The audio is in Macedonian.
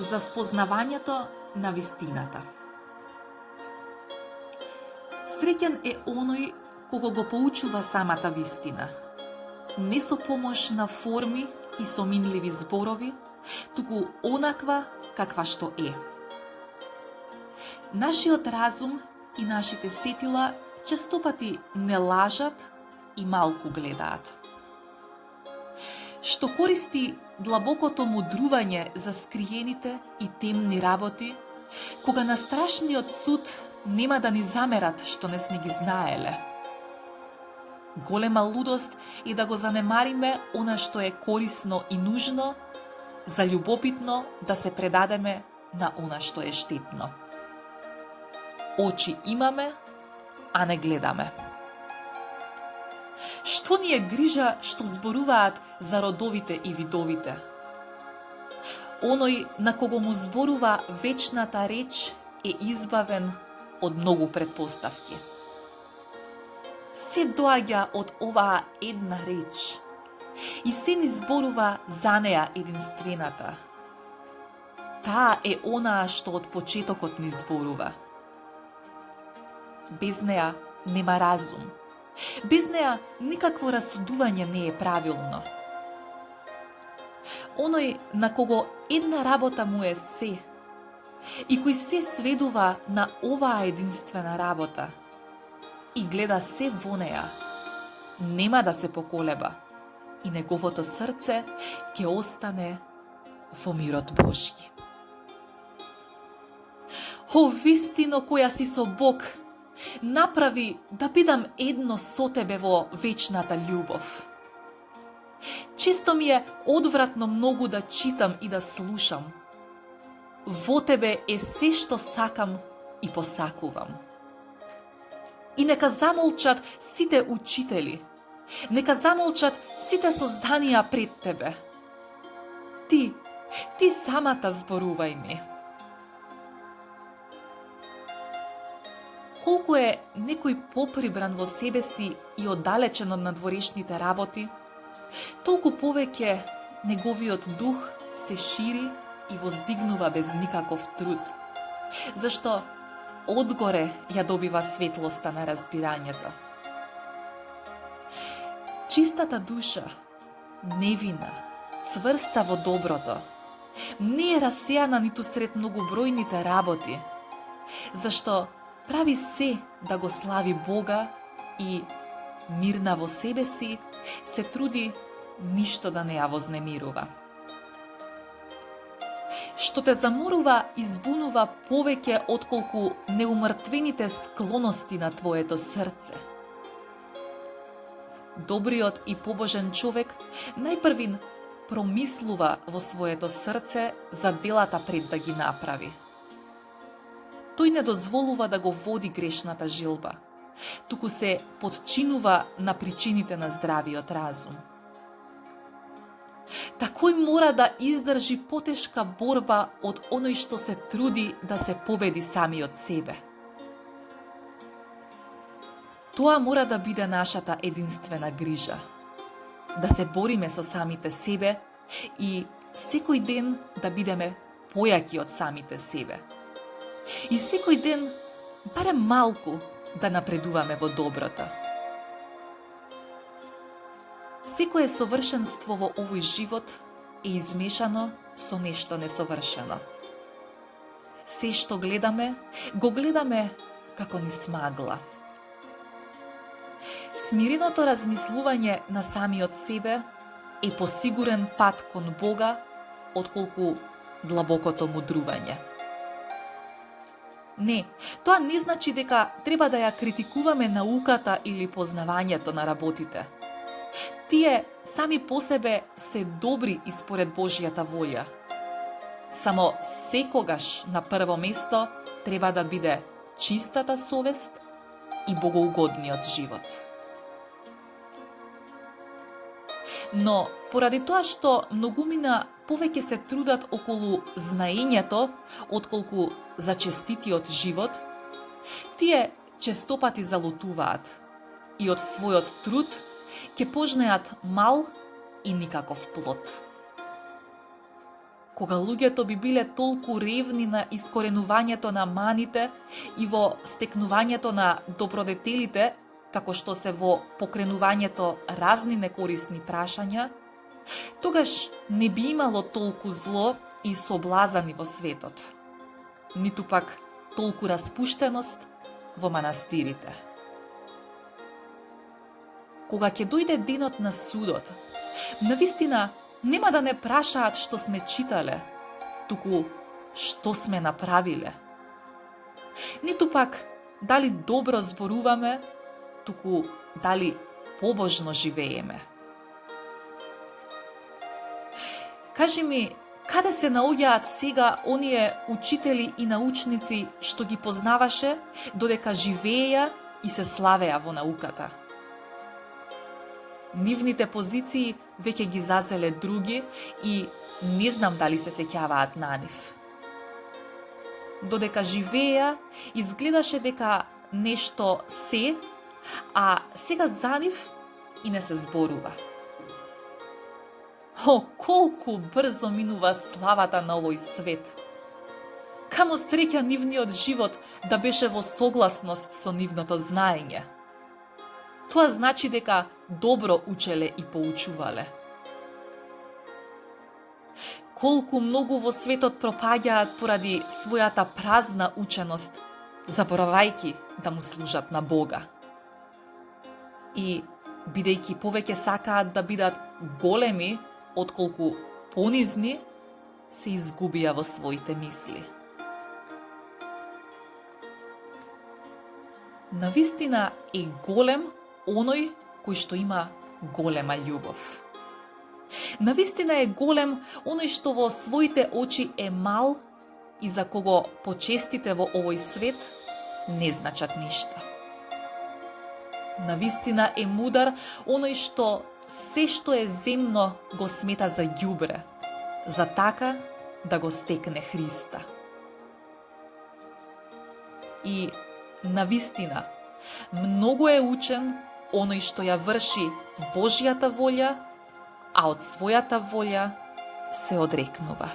за спознавањето на вистината. Среќен е оној кого го поучува самата вистина, не со помош на форми и со минливи зборови, туку онаква каква што е. Нашиот разум и нашите сетила честопати не лажат и малку гледаат. Што користи длабокото мудрување за скриените и темни работи, кога на страшниот суд нема да ни замерат што не сме ги знаеле. Голема лудост е да го занемариме она што е корисно и нужно, за љубопитно да се предадеме на она што е штетно. Очи имаме, а не гледаме. Што ни е грижа што зборуваат за родовите и видовите? Оној на кого му зборува вечната реч е избавен од многу претпоставки. Се доаѓа од оваа една реч и се ни зборува за неа единствената. Таа е онаа што од почетокот ни зборува. Без неа нема разум. Без неа никакво расудување не е правилно. Оној на кого една работа му е се и кој се сведува на оваа единствена работа и гледа се во неа, нема да се поколеба и неговото срце ќе остане во мирот Божји. О, вистино која си со Бог, направи да бидам едно со тебе во вечната љубов. Често ми е одвратно многу да читам и да слушам. Во тебе е се што сакам и посакувам. И нека замолчат сите учители, нека замолчат сите созданија пред тебе. Ти самата зборувај ми. Колку е некој поприбран во себе си и оддалечен од надворешните работи, толку повеќе неговиот дух се шири и воздигнува без никаков труд, зашто одгоре ја добива светлоста на разбирањето. Чистата душа, невина, цврста во доброто, не е расејана ниту сред многобројните работи, зашто прави се да го слави Бога и, мирна во себе си, се труди ништо да не ја вознемирува. Што те заморува и збунува повеќе отколку неумртвените склоности на твоето срце. Добриот и побожен човек најпрвин промислува во своето срце за делата пред да ги направи. Тој не дозволува да го води грешната жилба, туку се потчинува на причините на здравиот разум. Такој мора да издржи потешка борба од оној што се труди да се победи самиот себе. Тоа мора да биде нашата единствена грижа. Да се бориме со самите себе и секој ден да бидеме појаки од самите себе. И секој ден барем малку да напредуваме во доброто. Секое совршенство во овој живот е измешано со нешто несовршено. Се што гледаме, го гледаме како низ магла. Смиреното размислување на самиот себе е посигурен пат кон Бога отколку длабокото мудрување. Не, тоа не значи дека треба да ја критикуваме науката или познавањето на работите. Тие сами по себе се добри и според Божјата волја. Само секогаш на прво место треба да биде чистата совест и богоугодниот живот. Но поради тоа што многумина повеќе се трудат околу знаењето отколку за честитиот живот, тие честопати залутуваат и од својот труд ќе пожнеат мал и никаков плод. кога луѓето би биле толку ревни на искоренувањето на маните и во стекнувањето на добродетелите, како што се во покренувањето разни некорисни прашања, тогаш не би имало толку зло и соблазани во светот, ниту пак толку распуштеност во манастирите. Кога ќе дојде денот на судот, навистина нема да не прашаат што сме читале, туку што сме направиле. Ниту пак дали добро зборуваме, туку дали побожно живееме. Кажи ми, каде се наоѓаат сега оние учители и научници што ги познаваше, додека живееја и се славеа во науката? Нивните позиции веќе ги зазеле други и не знам дали се сеќаваат на нив. Додека живееа, изгледаше дека нешто се, а сега за нив и не се зборува. О, колку брзо минува славата на овој свет! Камо среќа нивниот живот да беше во согласност со нивното знаење. Тоа значи дека добро учеле и поучувале. Колку многу во светот пропаѓаат поради својата празна ученост, заборавајќи да му служат на Бога. И, бидејќи повеќе сакаат да бидат големи, отколку понизни, се изгубија во своите мисли. Навистина е голем оној кој што има голема љубов. Навистина е голем оној што во своите очи е мал и за кого почестите во овој свет не значат ништо. Навистина е мудар оној што се што е земно го смета за ѓубре, за така да го стекне Христа. И навистина многу е учен оној што ја врши Божјата волја, а од својата волја се одрекнува.